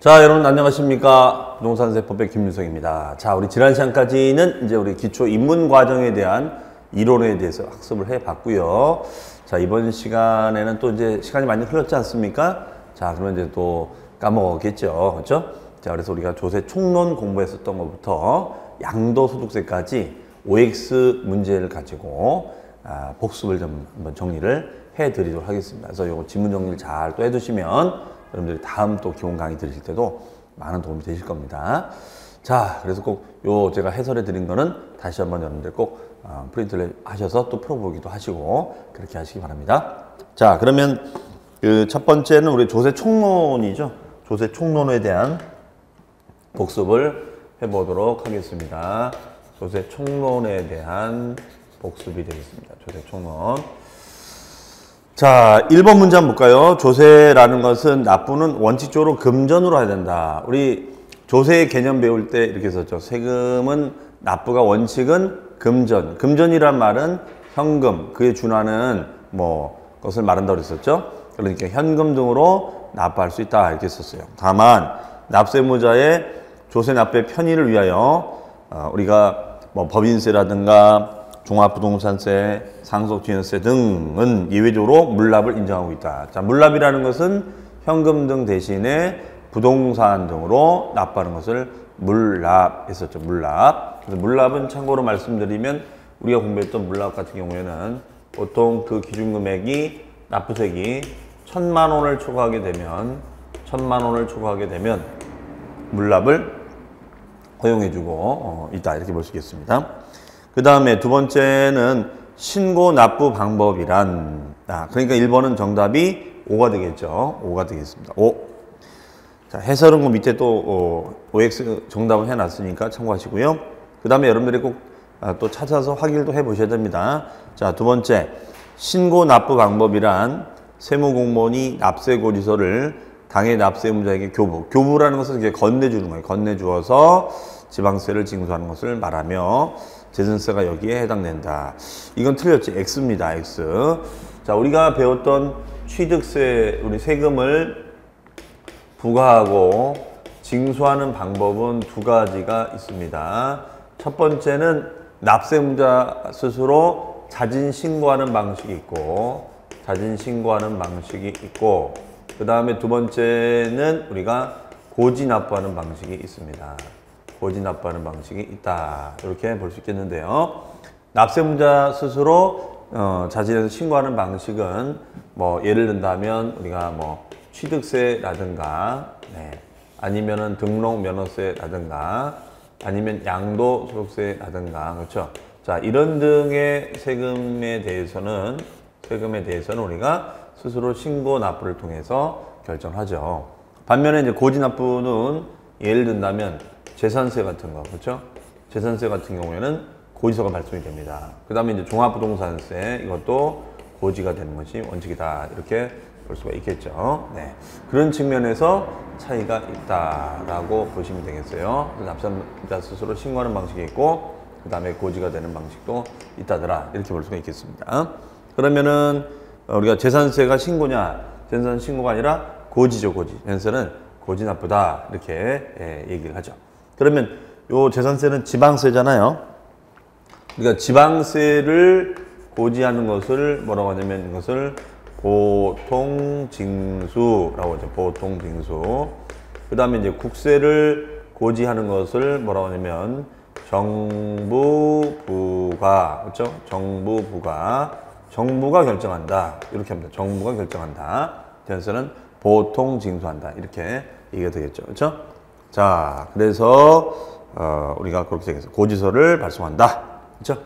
자, 여러분 안녕하십니까? 부동산세법의 김윤석입니다. 자, 우리 지난 시간까지는 이제 우리 기초 입문 과정에 대한 이론에 대해서 학습을 해 봤고요. 자, 이번 시간에는 또 이제 시간이 많이 흘렀지 않습니까? 자, 그러면 이제 또 까먹었겠죠. 그렇죠? 자, 그래서 우리가 조세 총론 공부했었던 것부터 양도소득세까지 OX 문제를 가지고 복습을 좀 한번 정리를 해 드리도록 하겠습니다. 그래서 요거 지문 정리를 잘 또 해두시면 여러분들이 다음 또 기본 강의 들으실 때도 많은 도움이 되실 겁니다. 자, 그래서 꼭 요 제가 해설해 드린 거는 다시 한번 여러분들 꼭 프린트를 하셔서 또 풀어보기도 하시고 그렇게 하시기 바랍니다. 자, 그러면 그 첫 번째는 우리 조세 총론이죠. 조세 총론에 대한 복습을 해보도록 하겠습니다. 조세 총론에 대한 복습이 되겠습니다. 조세 총론. 자, 1번 문제 한번 볼까요? 조세라는 것은 납부는 원칙적으로 금전으로 해야 된다. 우리 조세 개념 배울 때 이렇게 썼죠. 세금은 납부가 원칙은 금전. 금전이란 말은 현금, 그에 준하는 것을 말한다고 그랬었죠. 그러니까 현금 등으로 납부할 수 있다 이렇게 썼어요. 다만 납세무자의 조세 납부의 편의를 위하여 우리가 법인세라든가 종합부동산세, 상속증여세 등은 예외적으로 물납을 인정하고 있다. 자, 물납이라는 것은 현금 등 대신에 부동산 등으로 납부하는 것을 물납했었죠. 물납. 그래서 물납은 참고로 말씀드리면 우리가 공부했던 물납 같은 경우에는 보통 그 기준금액이 납부액이 1,000만 원을 초과하게 되면 물납을 허용해주고 있다 이렇게 볼 수 있겠습니다. 그 다음에 두 번째는 신고 납부 방법이란, 그러니까 1번은 정답이 5가 되겠죠. 5가 되겠습니다. 5. 자, 해설은 그 밑에 또 OX 정답을 해놨으니까 참고하시고요. 그 다음에 여러분들이 꼭 또 찾아서 확인도 해보셔야 됩니다. 자, 두 번째, 신고 납부 방법이란 세무공무원이 납세고지서를 당해 납세무자에게 교부라는 것은 이렇게 건네주는 거예요. 건네주어서 지방세를 징수하는 것을 말하며 재산세가 여기에 해당된다. 이건 틀렸지. X입니다. X. 자, 우리가 배웠던 취득세, 우리 세금을 부과하고 징수하는 방법은 두 가지가 있습니다. 첫 번째는 납세무자 스스로 자진 신고하는 방식이 있고, 그 다음에 두 번째는 우리가 고지 납부하는 방식이 있습니다. 고지 납부하는 방식이 있다. 이렇게 볼 수 있겠는데요. 납세무자 스스로 자진해서 신고하는 방식은 예를 든다면 우리가 취득세라든가 아니면은 등록 면허세라든가 아니면 양도소득세라든가 그렇죠. 자, 이런 등의 세금에 대해서는 우리가 스스로 신고 납부를 통해서 결정하죠. 반면에 이제 고지 납부는 예를 든다면 재산세 같은 거, 그렇죠? 재산세 같은 경우에는 고지서가 발송이 됩니다. 그 다음에 이제 종합부동산세, 이것도 고지가 되는 것이 원칙이다. 이렇게 볼 수가 있겠죠. 네. 그런 측면에서 차이가 있다라고 보시면 되겠어요. 납세자 스스로 신고하는 방식이 있고, 그 다음에 고지가 되는 방식도 있다더라. 이렇게 볼 수가 있겠습니다. 그러면은 우리가 재산세가 신고냐? 재산 신고가 아니라 고지죠, 고지. 재산세는 고지 납부다. 이렇게 얘기를 하죠. 그러면 요 재산세는 지방세잖아요. 그러니까 지방세를 고지하는 것을 뭐라고 하냐면 이것을 보통징수라고 하죠. 보통징수. 그 다음에 이제 국세를 고지하는 것을 뭐라고 하냐면 정부부가, 그렇죠? 정부가 결정한다. 이렇게 합니다. 정부가 결정한다. 재산세는 보통징수한다. 이렇게 얘기가 되겠죠. 그렇죠? 자, 그래서 우리가 그렇게 생각해서 고지서를 발송한다. 그렇죠?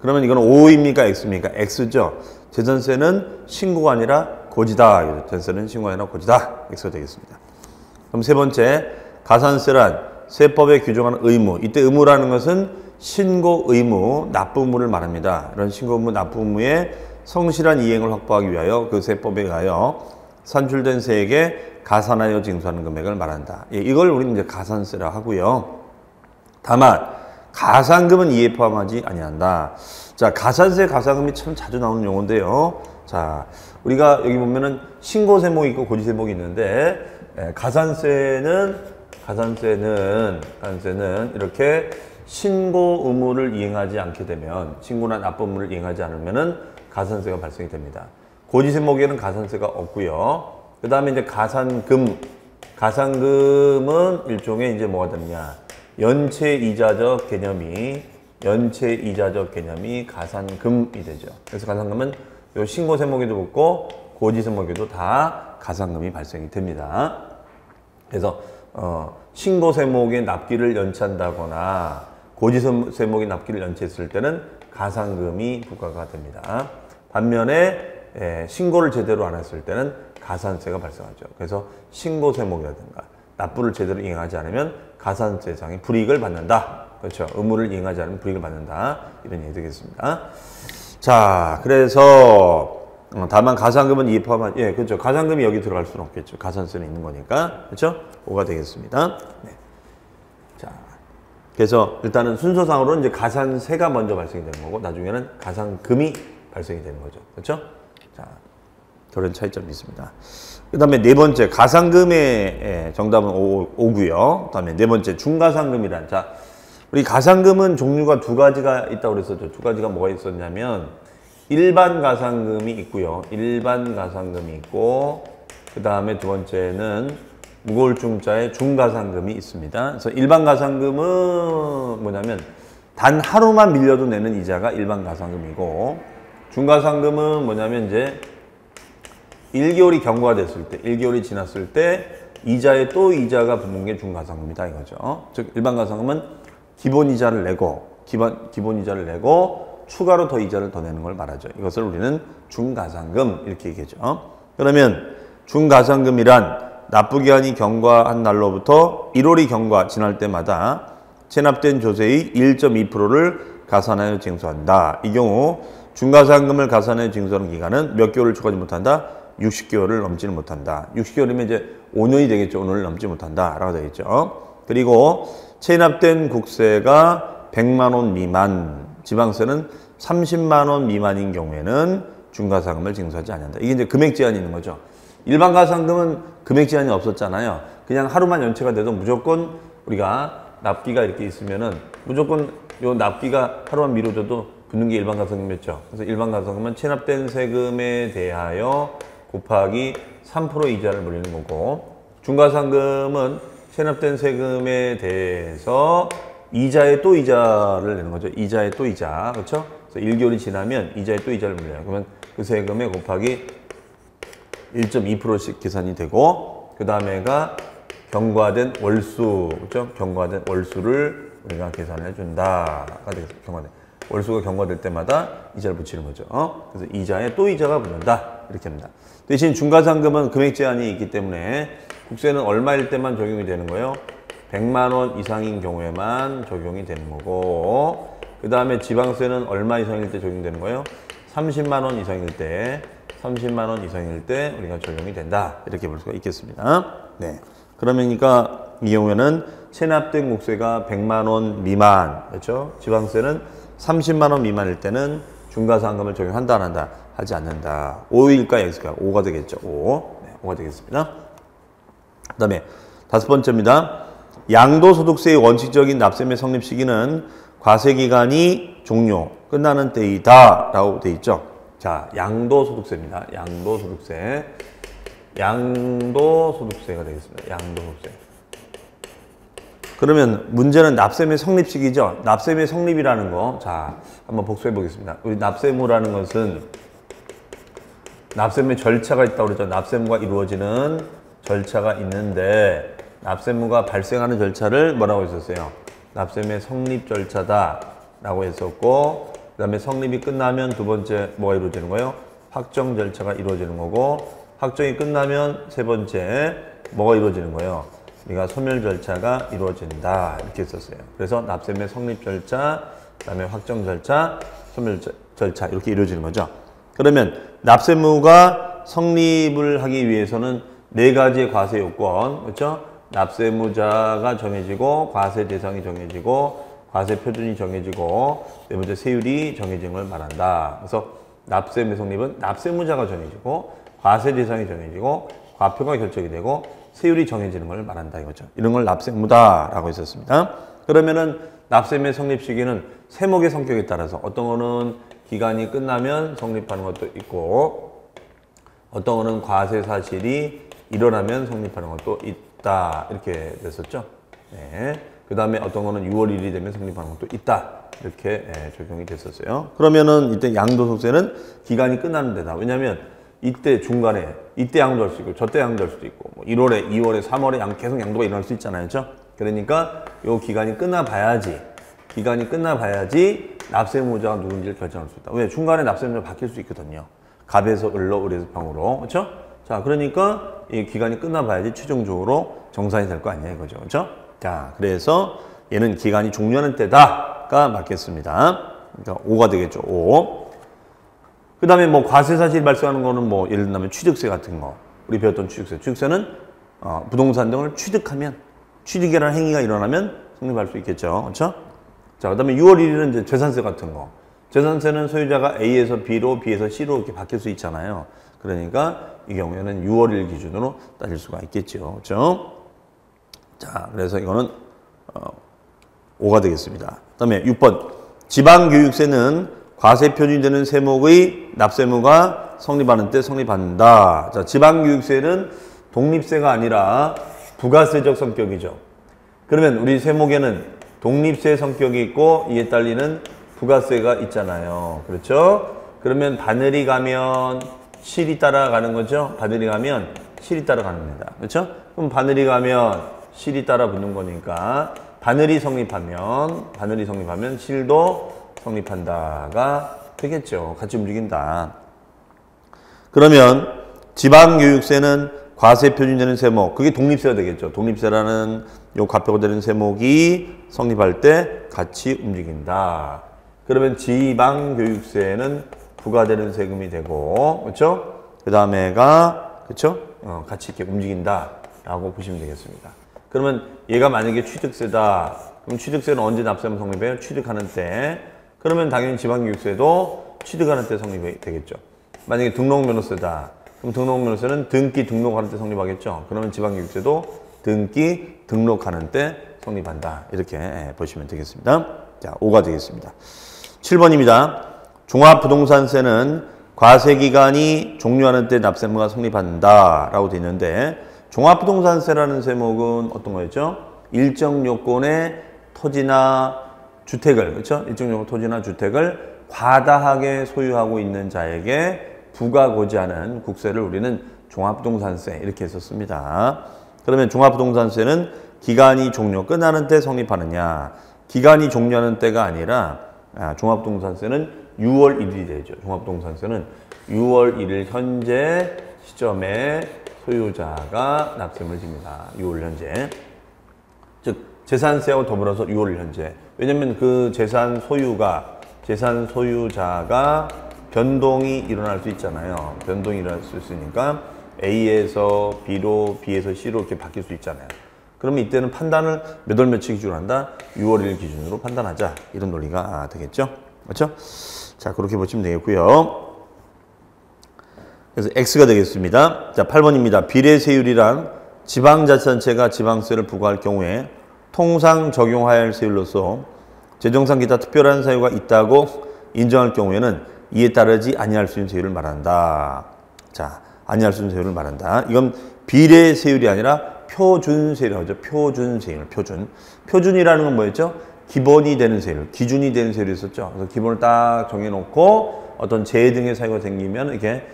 그러면 이건 O입니까? X입니까? X죠. 재산세는 신고가 아니라 고지다. 재산세는 신고가 아니라 고지다. X가 되겠습니다. 그럼 세 번째, 가산세란 세법에 규정하는 의무. 이때 의무라는 것은 신고 의무, 납부 의무를 말합니다. 이런 신고 의무, 납부 의무의 성실한 이행을 확보하기 위하여 그 세법에 의하여 산출된 세액에 가산하여 징수하는 금액을 말한다. 이걸 우리는 이제 가산세라고 하고요. 다만 가산금은 이에 포함하지 아니한다. 자, 가산세, 가산금이 참 자주 나오는 용어인데요. 자, 우리가 여기 보면은 신고세목이 있고 고지세목이 있는데 가산세는 이렇게 신고 의무를 이행하지 않게 되면 신고나 납부 의무를 이행하지 않으면은 가산세가 발생이 됩니다. 고지세목에는 가산세가 없고요. 그 다음에 이제 가산금은 일종의 이제 뭐가 되느냐. 연체이자적 개념이 가산금이 되죠. 그래서 가산금은 요 신고세목에도 붙고 고지세목에도 다 가산금이 발생이 됩니다. 그래서 신고세목의 납기를 연체한다거나 고지세목의 납기를 연체했을 때는 가산금이 부과가 됩니다. 반면에 신고를 제대로 안 했을 때는 가산세가 발생하죠. 그래서 신고세목이라든가 납부를 제대로 이행하지 않으면 가산세상의 불이익을 받는다. 그렇죠. 의무를 이행하지 않으면 불이익을 받는다. 이런 얘기 되겠습니다. 자, 그래서 다만 가산금은 이에 포함한 그렇죠. 가산금이 여기 들어갈 수는 없겠죠. 가산세는 있는 거니까. 그렇죠? 5가 되겠습니다. 네. 자, 그래서 일단은 순서상으로는 이제 가산세가 먼저 발생이 되는 거고 나중에는 가산금이 발생이 되는 거죠. 그렇죠? 자, 그런 차이점이 있습니다. 그 다음에 네 번째, 가산금의 정답은 5고요. 그 다음에 네 번째, 중가산금이란. 자, 우리 가산금은 종류가 두 가지가 있다고 그랬었죠. 두 가지가 뭐가 있었냐면, 일반 가산금이 있고요. 일반 가산금이 있고, 그 다음에 두 번째는 무거울 중자의 중가산금이 있습니다. 그래서 일반 가산금은 뭐냐면, 단 하루만 밀려도 내는 이자가 일반 가산금이고, 중가산금은 뭐냐면 이제 1개월이 경과가 됐을 때, 1개월이 지났을 때 이자에 또 이자가 붙는 게 중가산금이다 이거죠. 즉 일반 가산금은 기본 이자를 내고 추가로 더 이자를 더 내는 걸 말하죠. 이것을 우리는 중가산금 이렇게 얘기하죠. 그러면 중가산금이란 납부기한이 경과한 날로부터 1월이 경과 지날 때마다 체납된 조세의 1.2%를 가산하여 징수한다. 이 경우 중가산금을 가산하여 징수하는 기간은 몇 개월을 초과하지 못한다? 60개월을 넘지는 못한다. 60개월이면 이제 5년이 되겠죠. 5년을 넘지 못한다. 라고 되겠죠. 그리고 체납된 국세가 100만 원 미만, 지방세는 30만 원 미만인 경우에는 중가산금을 징수하지 않는다. 이게 이제 금액 제한이 있는 거죠. 일반 가산금은 금액 제한이 없었잖아요. 그냥 하루만 연체가 돼도 무조건 우리가 납기가 이렇게 있으면은 무조건 요 납기가 하루만 미뤄져도 붙는 게 일반 가산금이었죠. 그래서 일반 가산금은 체납된 세금에 대하여 곱하기 3% 이자를 물리는 거고, 중가산금은 체납된 세금에 대해서 이자에 또 이자를 내는 거죠. 이자에 또 이자. 그렇죠? 그래서 1개월이 지나면 이자에 또 이자를 물려요. 그러면 그 세금에 곱하기 1.2%씩 계산이 되고, 그 다음에가 경과된 월수. 그렇죠? 경과된 월수를 우리가 계산해 준다. 월수가 경과될 때마다 이자를 붙이는 거죠. 그래서 이자에 또 이자가 붙는다. 이렇게 합니다. 대신 중가산금은 금액 제한이 있기 때문에 국세는 얼마일 때만 적용이 되는 거예요? 100만 원 이상인 경우에만 적용이 되는 거고, 그 다음에 지방세는 얼마 이상일 때 적용되는 거예요? 30만 원 이상일 때 우리가 적용이 된다. 이렇게 볼 수가 있겠습니다. 네. 그러니까 이 경우에는 체납된 국세가 100만 원 미만, 그렇죠? 지방세는 30만 원 미만일 때는 중가산금을 적용한다, 안 한다? 하지 않는다. 5일까 X일까? 5가 되겠죠. 5. 네, 5가 되겠습니다. 그 다음에 다섯 번째입니다. 양도소득세의 원칙적인 납세의 성립 시기는 과세기간이 종료, 끝나는 때이다. 라고 되어 있죠. 자, 양도소득세입니다. 양도소득세가 되겠습니다. 양도소득세. 그러면 문제는 납세의 성립 시기죠. 납세의 성립이라는 거. 자, 한번 복수해 보겠습니다. 우리 납세무라는 것은 납세무의 절차가 있다고 그랬죠. 납세무가 이루어지는 절차가 있는데 납세무가 발생하는 절차를 뭐라고 했었어요? 납세무의 성립 절차다 라고 했었고, 그 다음에 성립이 끝나면 두 번째 뭐가 이루어지는 거예요? 확정 절차가 이루어지는 거고, 확정이 끝나면 세 번째 뭐가 이루어지는 거예요? 우리가 소멸 절차가 이루어진다 이렇게 했었어요. 그래서 납세무의 성립 절차, 그 다음에 확정 절차, 소멸 절차 이렇게 이루어지는 거죠. 그러면 납세무가 성립을 하기 위해서는 네 가지의 과세 요건, 그렇죠? 납세무자가 정해지고, 과세 대상이 정해지고, 과세 표준이 정해지고, 네 번째 세율이 정해진 걸 말한다. 그래서 납세의 성립은 납세무자가 정해지고 과세 대상이 정해지고 과표가 결정이 되고 세율이 정해지는 걸 말한다 이거죠. 이런 걸 납세무다라고 했었습니다. 그러면은 납세의 성립 시기는 세목의 성격에 따라서 어떤 거는 기간이 끝나면 성립하는 것도 있고 어떤 거는 과세 사실이 일어나면 성립하는 것도 있다 이렇게 됐었죠. 네. 그 다음에 어떤 거는 6월 1일이 되면 성립하는 것도 있다 이렇게 적용이 됐었어요. 그러면은 이때 양도소득세는 기간이 끝나는 데다. 왜냐하면 이때 중간에 이때 양도할 수 있고 저때 양도할 수도 있고 뭐 1월에 2월에 3월에 계속 양도가 일어날 수 있잖아요. 그렇죠? 그러니까 요 기간이 끝나봐야지 납세무자가 누군지를 결정할 수 있다. 왜? 중간에 납세무자가 바뀔 수 있거든요. 갑에서 을로 을에서 병으로. 그렇죠? 자, 그러니까 이 기간이 끝나봐야지 최종적으로 정산이 될 거 아니냐 이거죠. 그렇죠? 자, 그래서 얘는 기간이 종료하는 때다가 맞겠습니다. 그러니까 5가 되겠죠. 5. 그 다음에 뭐 과세 사실이 발생하는 거는 뭐 예를 들면 취득세 같은 거. 우리 배웠던 취득세. 취득세는 부동산 등을 취득하면 취득이라는 행위가 일어나면 성립할 수 있겠죠. 그렇죠? 자, 그 다음에 6월 1일은 이제 재산세 같은 거. 재산세는 소유자가 A에서 B로, B에서 C로 이렇게 바뀔 수 있잖아요. 그러니까 이 경우에는 6월 1일 기준으로 따질 수가 있겠죠. 그렇죠? 자, 그래서 이거는 5가 되겠습니다. 그 다음에 6번. 지방교육세는 과세 표준이 되는 세목의 납세무가 성립하는 때 성립한다. 자, 지방교육세는 독립세가 아니라 부가세적 성격이죠. 그러면 우리 세목에는 독립세 성격이 있고 이에 딸리는 부가세가 있잖아요. 그렇죠? 그러면 바늘이 가면 실이 따라가는 거죠. 바늘이 가면 실이 따라가는 겁니다. 그렇죠? 그럼 바늘이 가면 실이 따라 붙는 거니까 바늘이 성립하면 실도 성립한다가 되겠죠. 같이 움직인다. 그러면 지방교육세는 과세 표준되는 세목, 그게 독립세가 되겠죠. 독립세라는 요 과표가 되는 세목이 성립할 때 같이 움직인다. 그러면 지방교육세는 부과되는 세금이 되고, 그렇죠? 그 다음에가, 그렇죠? 같이 이렇게 움직인다라고 보시면 되겠습니다. 그러면 얘가 만약에 취득세다. 그럼 취득세는 언제 납세하면 성립해요? 취득하는 때. 그러면 당연히 지방교육세도 취득하는 때 성립이 되겠죠. 만약에 등록면허세다. 그럼 등록면허세는 등기 등록하는 때 성립하겠죠. 그러면 지방교육세도 등기 등록하는 때 성립한다. 이렇게 보시면 되겠습니다. 자, 5가 되겠습니다. 7번입니다. 종합부동산세는 과세기간이 종료하는 때 납세무가 성립한다 라고 되어 있는데 종합부동산세라는 세목은 어떤 거였죠? 일정 요건의 토지나 주택을, 그렇죠? 일정 요건 토지나 주택을 과다하게 소유하고 있는 자에게 부과고지 하는 국세를 우리는 종합부동산세 이렇게 했었습니다. 그러면 종합부동산세는 기간이 끝나는 때 성립하느냐? 기간이 종료하는 때가 아니라 종합부동산세는 6월 1일이 되죠. 종합부동산세는 6월 1일 현재 시점에 소유자가 납세금을 집니다. 6월 현재. 즉 재산세하고 더불어서 6월 현재. 왜냐면 그 재산 소유자가 변동이 일어날 수 있잖아요. 변동이 일어날 수 있으니까 A에서 B로, B에서 C로 이렇게 바뀔 수 있잖아요. 그러면 이때는 판단을 몇 월 며칠 기준으로 한다? 6월 1일 기준으로 판단하자. 이런 논리가 되겠죠. 그렇죠? 자, 그렇게 보시면 되겠고요. 그래서 X가 되겠습니다. 자, 8번입니다. 비례세율이란 지방자치단체가 지방세를 부과할 경우에 통상 적용해야 할 세율로서 재정상 기타 특별한 사유가 있다고 인정할 경우에는 이에 따르지 아니할 수 있는 세율을 말한다. 자, 아니할 수 있는 세율을 말한다. 이건 비례세율이 아니라 표준세율이라고 하죠. 표준세율, 표준이라는 건 뭐였죠? 기본이 되는 세율, 기준이 되는 세율이 있었죠. 그래서 기본을 딱 정해놓고 어떤 재해 등의 사유가 생기면 이렇게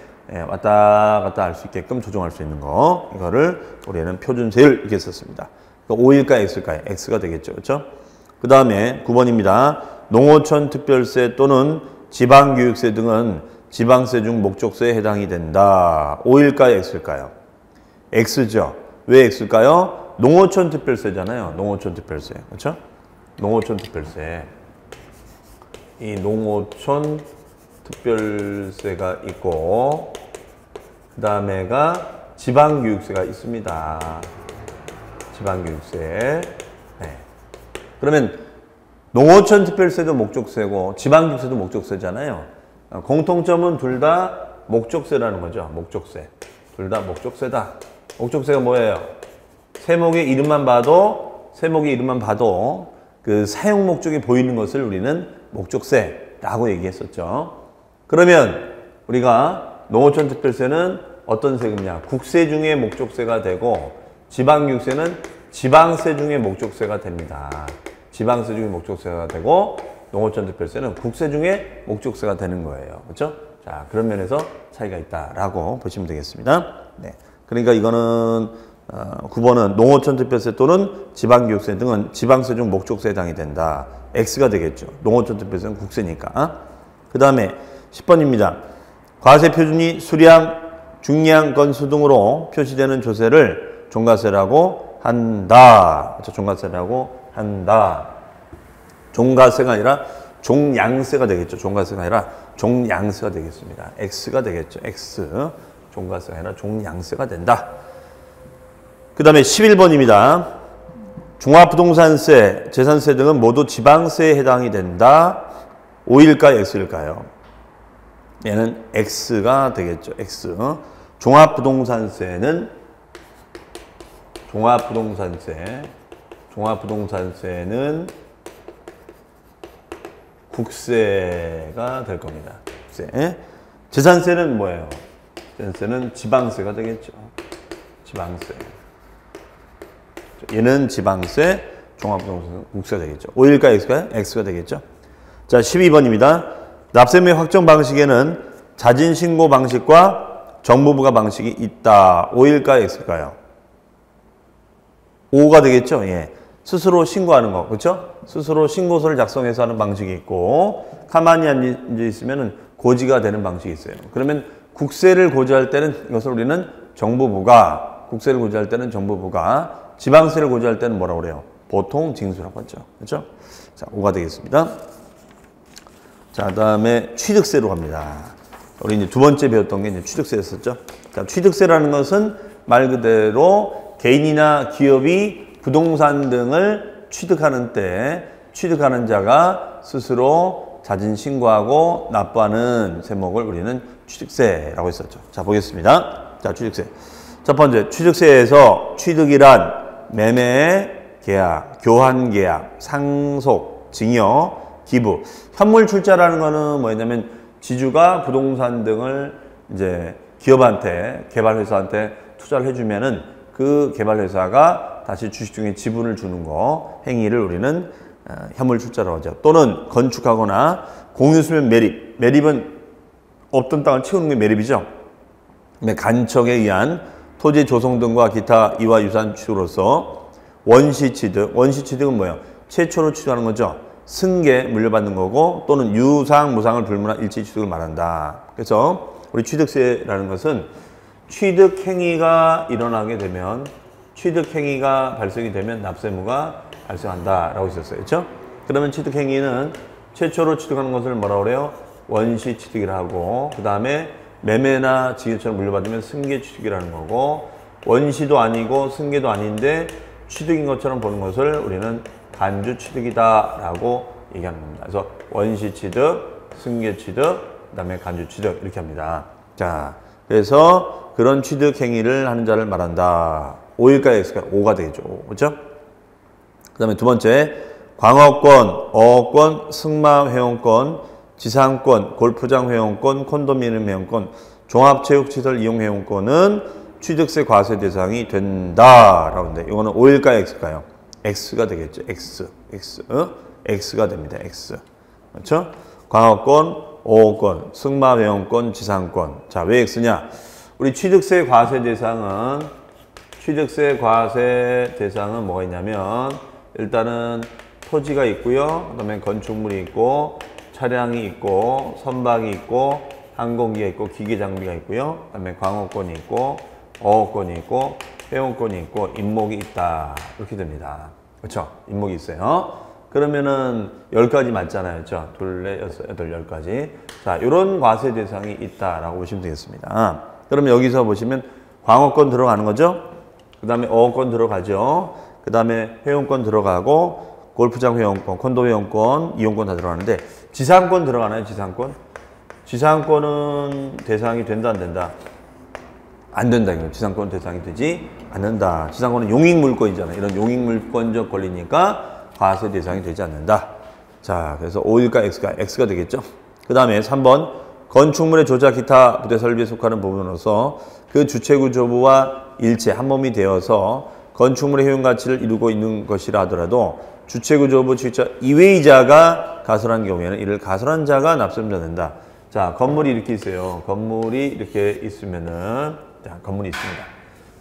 왔다 갔다 할 수 있게끔 조정할 수 있는 거. 이거를 우리는 표준세율 이렇게 썼습니다. 그러니까 5일까요, X일까요? X가 되겠죠. 그렇죠? 그 다음에 9번입니다. 농어촌 특별세 또는 지방교육세 등은 지방세 중 목적세에 해당이 된다. 5일까요, X일까요? X죠. 왜 X일까요? 농어촌 특별세잖아요. 농어촌 특별세. 그렇죠? 농어촌 특별세. 이 농어촌 특별세가 있고 그 다음에가 지방교육세가 있습니다. 지방교육세. 네. 그러면 농어촌 특별세도 목적세고 지방교육세도 목적세잖아요. 공통점은 둘 다 목적세라는 거죠. 목적세. 둘 다 목적세다. 목적세가 뭐예요? 세목의 이름만 봐도 그 사용 목적이 보이는 것을 우리는 목적세라고 얘기했었죠. 그러면 우리가 농어촌 특별세는 어떤 세금이냐? 국세 중에 목적세가 되고 지방교육세는 지방세 중에 목적세가 됩니다. 지방세 중에 목적세가 되고 농어촌 특별세는 국세 중에 목적세가 되는 거예요. 그렇죠? 자, 그런 면에서 차이가 있다라고 보시면 되겠습니다. 네. 그러니까 이거는 9번은 농어촌 특별세 또는 지방교육세 등은 지방세 중 목적세에 해당이 된다. X가 되겠죠. 농어촌 특별세는 국세니까. 그 다음에 10번입니다. 과세 표준이 수량, 중량, 건수 등으로 표시되는 조세를 종가세라고 한다. 그렇죠? 종가세라고 한다. 종가세가 아니라 종양세가 되겠죠. 종가세가 아니라 종양세가 되겠습니다. X가 되겠죠. X. 종가세가 아니라 종양세가 된다. 그 다음에 11번입니다. 종합부동산세, 재산세 등은 모두 지방세에 해당이 된다. O일까요? X일까요? 얘는 X가 되겠죠. X. 종합부동산세는 국세가 될 겁니다. 국세. 재산세는 뭐예요? 재산세는 지방세가 되겠죠. 지방세. 얘는 지방세, 종합부동산 국세가 되겠죠. O일까요? X일까요? X가 되겠죠. 자, 12번입니다. 납세무의 확정 방식에는 자진신고 방식과 정부부가 방식이 있다. O일까요? X일까요? O가 되겠죠. 예. 스스로 신고하는 거. 그렇죠? 스스로 신고서를 작성해서 하는 방식이 있고 가만히 앉아 있으면 고지가 되는 방식이 있어요. 그러면 국세를 고지할 때는 이것을 우리는 정부부가 지방세를 고지할 때는 뭐라고 그래요? 보통 징수라고 하죠. 그렇죠? 자, 5가 되겠습니다. 자, 그다음에 취득세로 갑니다. 우리 이제 두 번째 배웠던 게 이제 취득세였었죠. 자, 취득세라는 것은 말 그대로 개인이나 기업이 부동산 등을 취득하는 때 취득하는 자가 스스로 자진 신고하고 납부하는 세목을 우리는 취득세라고 했었죠. 자, 보겠습니다. 자, 취득세. 첫 번째, 취득세에서 취득이란 매매 계약, 교환 계약, 상속, 증여, 기부. 현물 출자라는 거는 뭐냐면 지주가 부동산 등을 이제 기업한테, 개발회사한테 투자를 해주면은 그 개발회사가 다시 주식 중에 지분을 주는 거, 행위를 우리는 현물 출자라고 하죠. 또는 건축하거나 공유수면 매립. 매립은 없던 땅을 채우는 게 매립이죠. 간척에 의한 토지 조성 등과 기타 이와 유사한 취득으로서 원시취득. 원시취득은 뭐예요? 최초로 취득하는 거죠. 승계, 물려받는 거고 또는 유상, 무상을 불문한 일시취득을 말한다. 그래서 우리 취득세라는 것은 취득행위가 일어나게 되면 취득행위가 발생이 되면 납세무가 발생한다라고 있었어요. 그렇죠? 그러면 취득행위는 최초로 취득하는 것을 뭐라고 그래요? 원시취득이라 하고 그 다음에 매매나 직유처럼 물려받으면 승계취득이라는 거고 원시도 아니고 승계도 아닌데 취득인 것처럼 보는 것을 우리는 간주취득이다라고 얘기하는 겁니다. 그래서 원시취득, 승계취득, 그 다음에 간주취득 이렇게 합니다. 자, 그래서 그런 취득행위를 하는 자를 말한다. O일까요? X일까요? O가 되겠죠. 그렇죠? 그 다음에 두 번째, 광어권, 어권, 승마회원권, 지상권, 골프장 회원권, 콘도미니엄 회원권, 종합체육시설 이용 회원권은 취득세 과세 대상이 된다라고 하는데 이거는 O일까요? X일까요? X가 되겠죠. X가 됩니다. X. 그렇죠? 광어권, 어권, 승마회원권, 지상권. 자, 왜 X냐? 우리 취득세 과세 대상은 뭐가 있냐면 일단은 토지가 있고요. 그다음에 건축물이 있고 차량이 있고 선박이 있고 항공기가 있고 기계 장비가 있고요. 그다음에 광어권이 있고 어업권이 있고 회원권이 있고 임목이 있다. 이렇게 됩니다. 그렇죠? 임목이 있어요. 그러면은 10가지 맞잖아요. 그렇죠? 둘, 넷, 여섯, 여덟, 10가지. 자, 이런 과세 대상이 있다라고 보시면 되겠습니다. 그러면 여기서 보시면 광어권 들어가는 거죠. 그 다음에 어업권 들어가죠. 그 다음에 회원권 들어가고 골프장 회원권, 콘도 회원권, 이용권 다 들어가는데 지상권 들어가나요? 지상권? 지상권은 대상이 된다, 안 된다? 안 된다. 이거 지상권은 대상이 되지 않는다. 지상권은 용익물권이잖아요. 이런 용익물권적 권리니까 과세 대상이 되지 않는다. 자, 그래서 5일가 X가 되겠죠. 그 다음에 3번 건축물의 조작, 기타 부대 설비에 속하는 부분으로서 그 주체구조부와 일체 한 몸이 되어서 건축물의 효용 가치를 이루고 있는 것이라 하더라도 주체구조부 취득자 이외의 자가 가설한 경우에는 이를 가설한 자가 납세자가 된다. 자, 건물이 이렇게 있어요. 건물이 이렇게 있으면은, 자, 건물이 있습니다.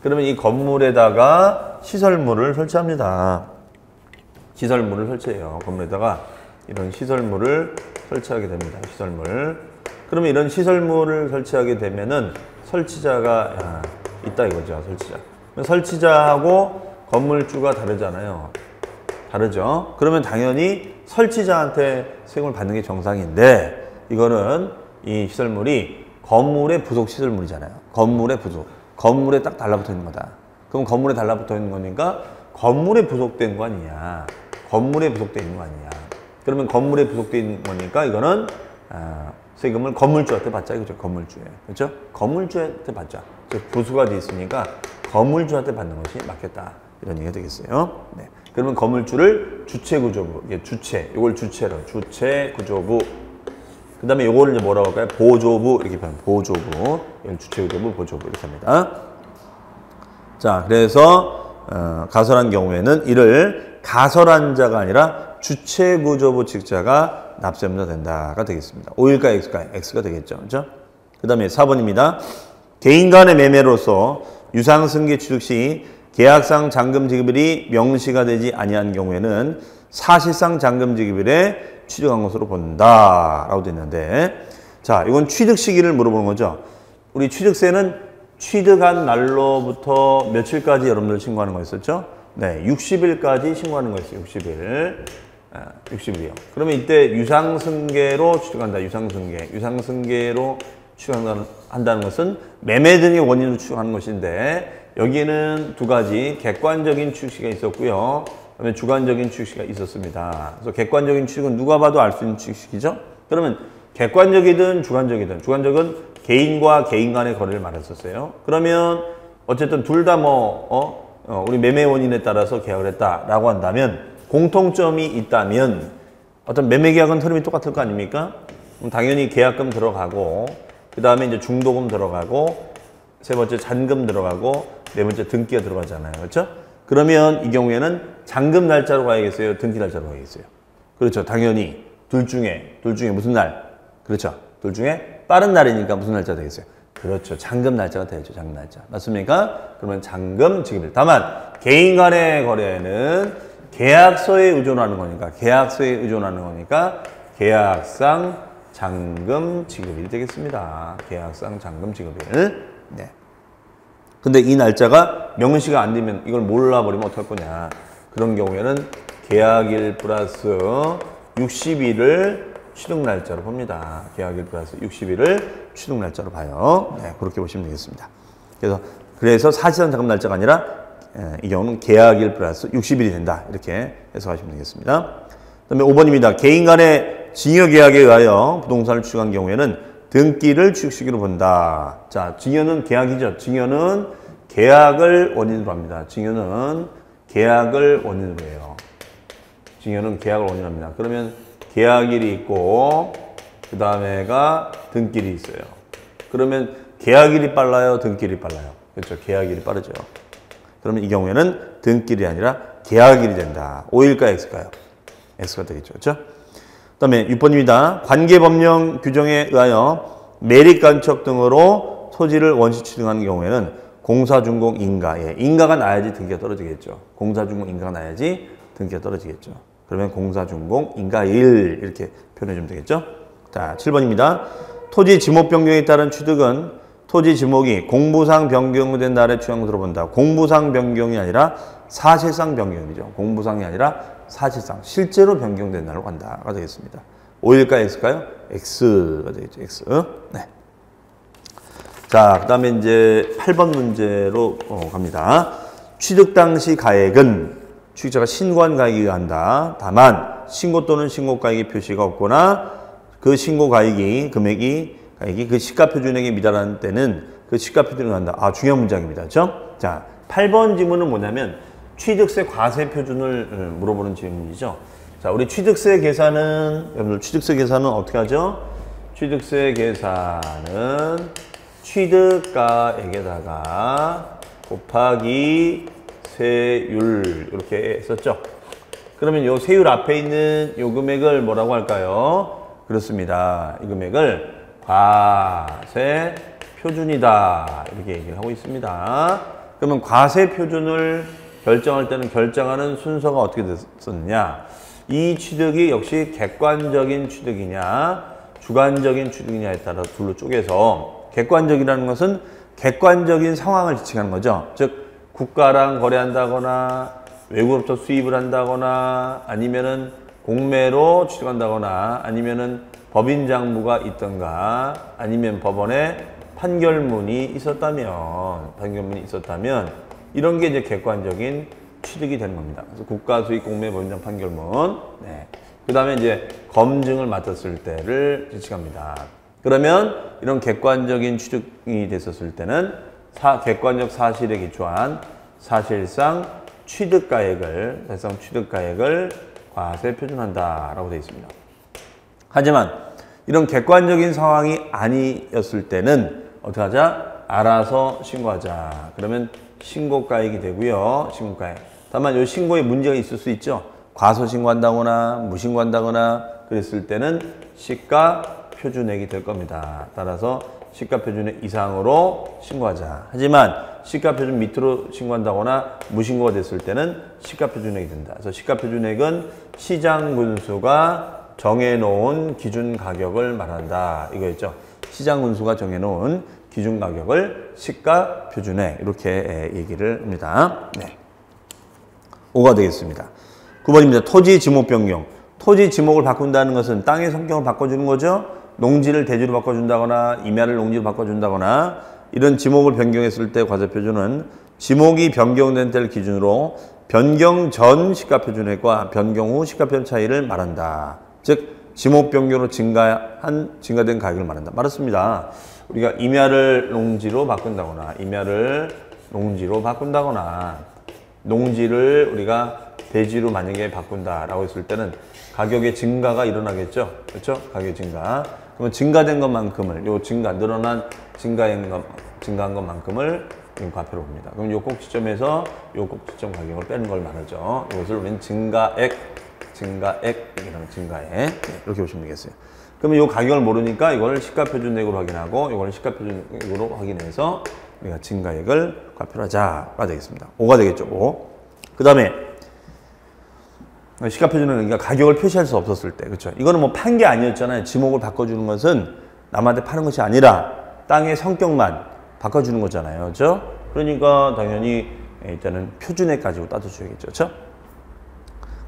그러면 이 건물에다가 시설물을 설치합니다. 시설물을 설치해요. 건물에다가 이런 시설물을 설치하게 됩니다. 시설물. 그러면 이런 시설물을 설치하게 되면은 설치자가 있다 이거죠. 설치자. 설치자하고 건물주가 다르잖아요. 다르죠. 그러면 당연히 설치자한테 세금을 받는 게 정상인데 이거는 이 시설물이 건물의 부속 시설물이잖아요. 건물의 부속. 건물에 딱 달라붙어 있는 거다. 그럼 건물에 달라붙어 있는 거니까 건물에 부속된 거 아니냐. 건물에 부속돼 있는 거 아니냐. 그러면 건물에 부속돼 있는 거니까 이거는 세금을 건물주한테 받자 이거죠. 건물주에. 그렇죠? 건물주한테 받자. 즉 부수가 돼 있으니까 건물주한테 받는 것이 맞겠다. 이런 얘기가 되겠어요. 네. 그러면 건물주를 주체구조부, 이게 주체, 이걸 주체로 주체구조부. 그 다음에 요거를 이제 뭐라고 할까요? 보조부 이렇게 표현. 보조부. 이걸 주체구조부, 보조부 이렇게 합니다. 자, 그래서 가설한 경우에는 이를 가설한 자가 아니라 주체구조부 직자가 납세업자 된다가 되겠습니다. 5일가 X가 되겠죠. 그렇죠? 그 다음에 4번입니다. 개인 간의 매매로서 유상승계 취득 시 계약상 잔금 지급일이 명시가 되지 아니한 경우에는 사실상 잔금 지급일에 취득한 것으로 본다 라고 되어 있는데, 자, 이건 취득 시기를 물어보는 거죠. 우리 취득세는 취득한 날로부터 며칠까지 여러분들 신고하는 거였었죠? 네, 60일까지 신고하는 거였어요. 60일. 60일이요. 그러면 이때 유상승계로 취득한다. 유상승계로 취득한다는 것은 매매 등의 원인으로 취득하는 것인데, 여기는 두 가지 객관적인 취득시가 있었고요. 그다음에 주관적인 취득시가 있었습니다. 그래서 객관적인 취득은 누가 봐도 알 수 있는 취득시기죠. 그러면 객관적이든 주관적은 개인과 개인 간의 거래를 말했었어요. 그러면 어쨌든 둘 다 우리 매매 원인에 따라서 계약을 했다라고 한다면 공통점이 있다면 어떤 매매 계약은 흐름이 똑같을 거 아닙니까? 그럼 당연히 계약금 들어가고 그 다음에 이제 중도금 들어가고 세 번째 잔금 들어가고 네 번째 등기가 들어가잖아요. 그렇죠? 그러면 이 경우에는 잔금 날짜로 가야겠어요? 등기 날짜로 가야겠어요? 그렇죠. 당연히 둘 중에 무슨 날? 그렇죠. 둘 중에 빠른 날이니까 무슨 날짜 되겠어요? 그렇죠. 잔금 날짜가 되죠. 잔금 날짜. 맞습니까? 그러면 잔금 지급일. 다만 개인 간의 거래는 계약서에 의존하는 거니까 계약상 잔금 지급일이 되겠습니다. 계약상 잔금 지급일. 네. 근데 이 날짜가 명시가 안 되면 이걸 몰라버리면 어떡할 거냐. 그런 경우에는 계약일 플러스 60일을 취득 날짜로 봅니다. 계약일 플러스 60일을 취득 날짜로 봐요. 네, 그렇게 보시면 되겠습니다. 그래서 사실상 잔금 날짜가 아니라 이 경우는 계약일 플러스 60일이 된다. 이렇게 해석하시면 되겠습니다. 그 다음에 5번입니다. 개인 간의 증여계약에 의하여 부동산을 취득한 경우에는 등기를 취득 시기로 본다. 자, 증여는 계약이죠. 증여는 계약을 원인으로 합니다. 증여는 계약을 원인으로 해요. 증여는 계약을 원인으로 합니다. 그러면 계약일이 있고 그 다음에가 등기일이 있어요. 그러면 계약일이 빨라요? 등기일이 빨라요? 그렇죠. 계약일이 빠르죠. 그러면 이 경우에는 등기일이 아니라 계약일이 된다. 5일까 X일까요? X가 되겠죠. 그렇죠? 그 다음에 6번입니다. 관계법령 규정에 의하여 매립간척 등으로 토지를 원시 취득하는 경우에는 공사준공 인가. 인가가 나야지 등기가 떨어지겠죠. 공사준공 인가가 나야지 등기가 떨어지겠죠. 그러면 공사준공 인가일 이렇게 표현해주면 되겠죠. 자, 7번입니다. 토지 지목 변경에 따른 취득은 토지 지목이 공부상 변경된 날에 취한 것으로 본다. 공부상 변경이 아니라 사실상 변경이죠. 공부상이 아니라 사실상 실제로 변경된 날로 간다가 되겠습니다. 5일까 X일까요? X가 되겠죠. X. 네. 자, 그 다음에 이제 8번 문제로 갑니다. 취득 당시 가액은 취득자가 신고한 가액이 한다. 다만 신고 또는 신고가액의 표시가 없거나 그 신고가액이 금액이 그 시가표준액에 미달하는 때는 그 시가표준액이 난다. 아, 중요한 문장입니다. 그렇죠? 자, 8번 지문은 뭐냐면 취득세 과세 표준을 물어보는 질문이죠. 자, 우리 취득세 계산은 여러분들 취득세 계산은 어떻게 하죠? 취득세 계산은 취득가액에다가 곱하기 세율 이렇게 썼죠. 그러면 요 세율 앞에 있는 요 금액을 뭐라고 할까요? 그렇습니다. 이 금액을 과세 표준이다 이렇게 얘기를 하고 있습니다. 그러면 과세 표준을 결정할 때는 결정하는 순서가 어떻게 됐었느냐? 이 취득이 역시 객관적인 취득이냐 주관적인 취득이냐에 따라 둘로 쪼개서 객관적이라는 것은 객관적인 상황을 지칭하는 거죠. 즉 국가랑 거래한다거나 외국으로부터 수입을 한다거나 아니면은 공매로 취득한다거나 아니면은 법인장부가 있던가 아니면 법원에 판결문이 있었다면 이런 게 이제 객관적인 취득이 되는 겁니다. 그래서 국가 수익 공매 법인장 판결문. 네. 그 다음에 이제 검증을 맡았을 때를 지칭합니다. 그러면 이런 객관적인 취득이 됐었을 때는 객관적 사실에 기초한 사실상 취득가액을 과세 표준한다라고 되어 있습니다. 하지만 이런 객관적인 상황이 아니었을 때는 어떻게 하자? 알아서 신고하자. 그러면 신고가액이 되고요. 신고가액. 다만 이 신고에 문제가 있을 수 있죠. 과소 신고한다거나 무신고한다거나 그랬을 때는 시가 표준액이 될 겁니다. 따라서 시가 표준액 이상으로 신고하자. 하지만 시가 표준 밑으로 신고한다거나 무신고가 됐을 때는 시가 표준액이 된다. 그래서 시가 표준액은 시장 군수가 정해놓은 기준 가격을 말한다. 이거였죠. 시장 군수가 정해놓은 기준 가격을 시가 표준액 이렇게 얘기를 합니다. 네. 5가 되겠습니다. 9번입니다. 토지 지목 변경. 토지 지목을 바꾼다는 것은 땅의 성격을 바꿔주는 거죠. 농지를 대지로 바꿔준다거나 임야를 농지로 바꿔준다거나 이런 지목을 변경했을 때 과세표준은 지목이 변경된 때를 기준으로 변경 전 시가표준액과 변경 후 시가표준 차이를 말한다. 즉 지목 변경으로 증가된 가격을 말한다. 맞습니다. 우리가 임야를 농지로 바꾼다거나 농지를 우리가 대지로 만약에 바꾼다라고 했을 때는 가격의 증가가 일어나겠죠. 그렇죠? 가격의 증가. 그러면 증가된 것만큼을 증가한 것만큼을 과표로 봅니다. 그럼 요 꼭 지점에서 요 꼭 지점 가격을 빼는 걸 말하죠. 이것을 우리는 증가액 이렇게 보시면 되겠어요. 그러면 요 가격을 모르니까 이걸 시가표준액으로 확인하고 이걸 시가표준액으로 확인해서 우리가 증가액을 과표로 하자가 되겠습니다. 5가 되겠죠. 5. 그 다음에 시가표준은 그러니까 가격을 표시할 수 없었을 때, 그렇죠? 이거는 뭐 판 게 아니었잖아요. 지목을 바꿔주는 것은 남한테 파는 것이 아니라 땅의 성격만 바꿔주는 거잖아요, 그렇죠? 그러니까 당연히 일단은 표준액 가지고 따져줘야겠죠, 그렇죠?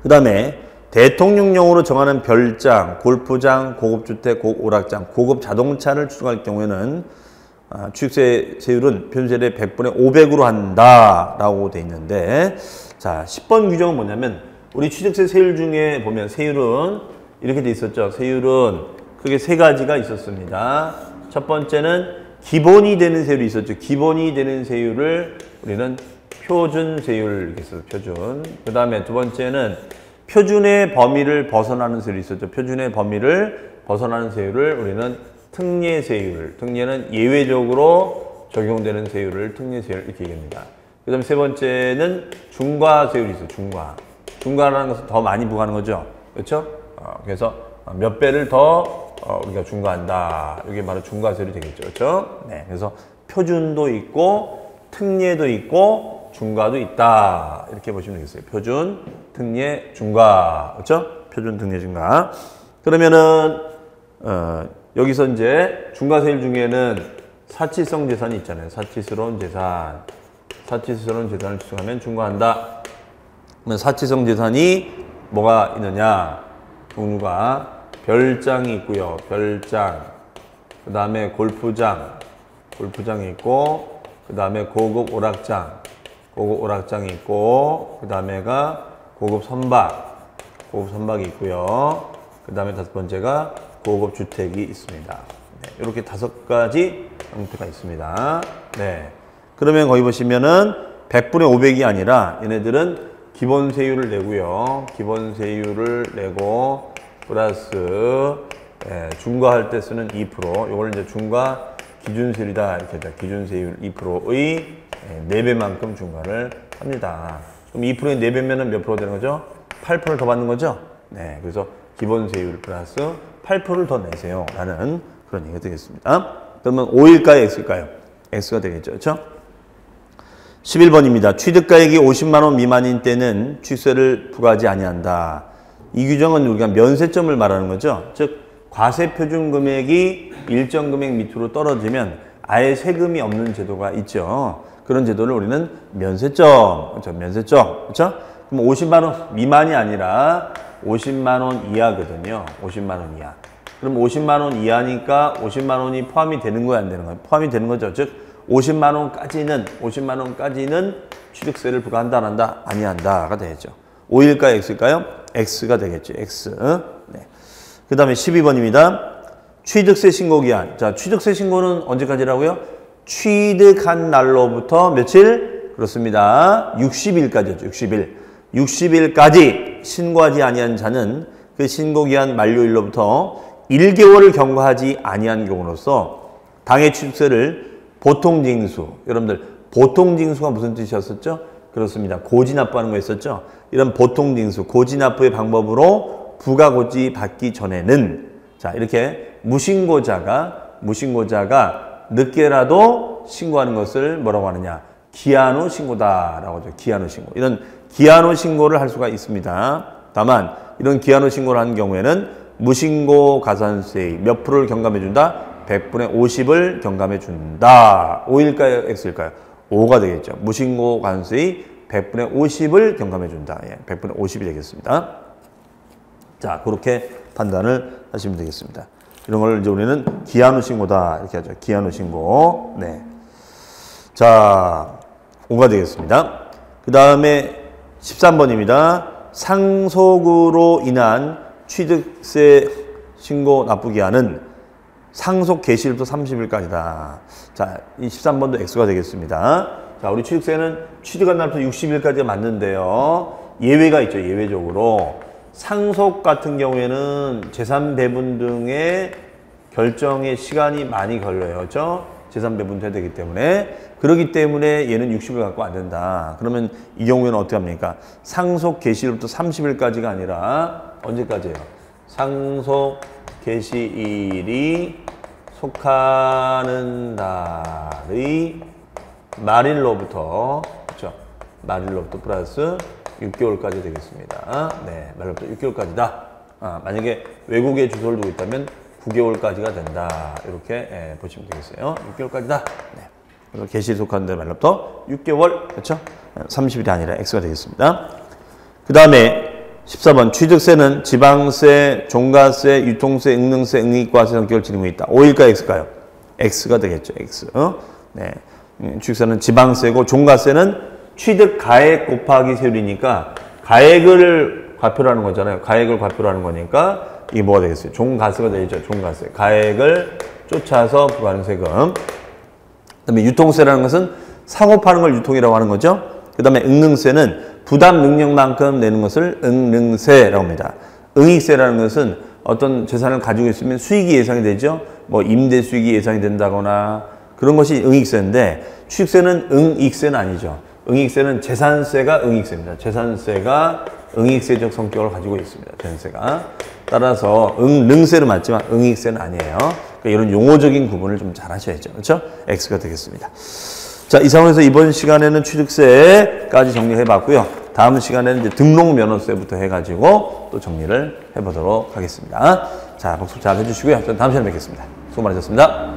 그 다음에 대통령령으로 정하는 별장, 골프장, 고급주택, 고오락장, 고급 자동차를 추정할 경우에는 취득세 세율은 표준세율의 100분의 500으로 한다라고 돼 있는데, 자 10번 규정은 뭐냐면 우리 취득세 세율 중에 보면 세율은 이렇게 돼 있었죠. 세율은 크게 세 가지가 있었습니다. 첫 번째는 기본이 되는 세율이 있었죠. 기본이 되는 세율을 우리는 표준 세율 이렇게 써서 표준. 그 다음에 두 번째는 표준의 범위를 벗어나는 세율이 있었죠. 표준의 범위를 벗어나는 세율을 우리는 특례 세율. 특례는 예외적으로 적용되는 세율을 특례 세율 이렇게 얘기합니다. 그 다음에 세 번째는 중과 세율이 있어요. 중과라는 것은 더 많이 부과하는 거죠. 그렇죠? 그래서 몇 배를 더 우리가 중과한다. 이게 바로 중과세율이 되겠죠. 그렇죠? 네. 그래서 표준도 있고 특례도 있고 중과도 있다. 이렇게 보시면 되겠어요. 표준, 특례, 중과. 그렇죠? 표준, 특례, 중과. 그러면은 여기서 이제 중과세율 중에는 사치성 재산이 있잖아요. 사치스러운 재산을 추정하면 중과한다. 그러면 사치성 재산이 뭐가 있느냐? 종류가 별장이 있고요. 별장. 그 다음에 골프장이 있고, 그 다음에 고급 오락장이 있고, 그 다음에가 고급 선박이 있고요. 그 다음에 다섯 번째가 고급 주택이 있습니다. 네, 이렇게 5가지 형태가 있습니다. 네. 그러면 거기 보시면은 100분의 500이 아니라 얘네들은 기본 세율을 내고요. 기본 세율을 내고 플러스 중과할 때 쓰는 2%. 요걸 이제 중과 기준세율이다 이렇게 하죠. 기준세율 2%의 4배만큼 중과를 합니다. 그럼 2%의 4배면은 몇 프로 되는 거죠? 8%를 더 받는 거죠? 네. 그래서 기본세율 플러스 8%를 더 내세요. 라는 그런 얘기가 되겠습니다. 그러면 5일까요? X일까요? X가 되겠죠. 그렇죠? 11번입니다. 취득가액이 50만원 미만인 때는 취득세를 부과하지 아니한다. 이 규정은 우리가 면세점을 말하는 거죠. 즉 과세표준 금액이 일정 금액 밑으로 떨어지면 아예 세금이 없는 제도가 있죠. 그런 제도를 우리는 면세점, 그렇죠? 면세점, 그렇죠? 그럼 50만원 미만이 아니라 50만원 이하거든요. 50만원 이하. 그럼 50만원 이하니까 50만원이 포함이 되는 거야, 안 되는 거야? 포함이 되는 거죠. 즉 50만원까지는 취득세를 부과한다, 안 한다? 아니한다가 되겠죠. 5일까요? X일까요? X가 되겠죠. X. 네. 그 다음에 12번입니다. 취득세 신고기한. 자, 취득세 신고는 언제까지라고요? 취득한 날로부터 며칠? 그렇습니다. 60일까지죠. 60일. 60일까지 신고하지 아니한 자는 그 신고기한 만료일로부터 1개월을 경과하지 아니한 경우로서 당해 취득세를 보통징수. 여러분들 보통징수가 무슨 뜻이었었죠? 그렇습니다. 고지납부하는 거 있었죠? 이런 보통징수, 고지납부의 방법으로 부가고지 받기 전에는 자 이렇게 무신고자가 늦게라도 신고하는 것을 뭐라고 하느냐? 기한 후 신고다라고 하죠. 기한 후 신고. 이런 기한 후 신고를 할 수가 있습니다. 다만 이런 기한 후 신고를 하는 경우에는 무신고 가산세의 몇 프로를 경감해 준다? 100분의 50을 경감해 준다. 5일까요? X일까요? 5가 되겠죠. 무신고 가산세의 100분의 50을 경감해 준다. 예, 100분의 50이 되겠습니다. 자, 그렇게 판단을 하시면 되겠습니다. 이런 걸 이제 우리는 기한 후 신고다. 이렇게 하죠. 기한 후 신고. 네. 자, 5가 되겠습니다. 그 다음에 13번입니다. 상속으로 인한 취득세 신고 납부 기한은 상속 개시일부터 30일까지다. 자, 이 13번도 X가 되겠습니다. 자, 우리 취득세는 취득한 날부터 60일까지가 맞는데요. 예외가 있죠. 예외적으로. 상속 같은 경우에는 재산 배분 등의 결정에 시간이 많이 걸려요. 그렇죠? 재산 배분도 해야 되기 때문에. 그렇기 때문에 얘는 60일 갖고 안 된다. 그러면 이 경우에는 어떻게 합니까? 상속 개시일부터 30일까지가 아니라 언제까지예요? 상속 개시일이 속하는 달의 말일로부터, 그렇죠? 말일로부터 플러스 6개월까지 되겠습니다. 네, 말일로부터 6개월까지다. 만약에 외국에 주소를 두고 있다면 9개월까지가 된다. 이렇게 보시면 되겠어요. 6개월까지다. 네. 그래서 개시일 속하는 달 말로부터 6개월, 그렇죠? 30일이 아니라 X가 되겠습니다. 그 다음에 14번 취득세는 지방세, 종가세, 유통세, 응능세, 응익과세 성격을 지니고 있다. 5일까요? X일까요? X가 되겠죠. X. 네. 취득세는 지방세고 종가세는 취득 가액 곱하기 세율이니까 가액을 과표로 하는 거잖아요. 가액을 과표로 하는 거니까 이게 뭐가 되겠어요? 종가세가 되겠죠. 종가세. 가액을 쫓아서 부과하는 세금. 그다음에 유통세라는 것은 사고 파는 걸 유통이라고 하는 거죠. 그다음에 응능세는 부담 능력만큼 내는 것을 응능세라고 합니다. 응익세라는 것은 어떤 재산을 가지고 있으면 수익이 예상이 되죠. 뭐 임대 수익이 예상이 된다거나 그런 것이 응익세인데 취득세는 응익세는 아니죠. 응익세는 재산세가 응익세입니다. 재산세가 응익세적 성격을 가지고 있습니다. 재산세가. 따라서 응능세는 맞지만 응익세는 아니에요. 그러니까 이런 용어적인 구분을 좀 잘 하셔야죠. 그렇죠? X가 되겠습니다. 자, 이 상황에서 이번 시간에는 취득세까지 정리해 봤고요. 다음 시간에는 이제 등록면허세부터 해가지고 또 정리를 해보도록 하겠습니다. 자, 복습 잘 해주시고요. 저는 다음 시간에 뵙겠습니다. 수고 많으셨습니다.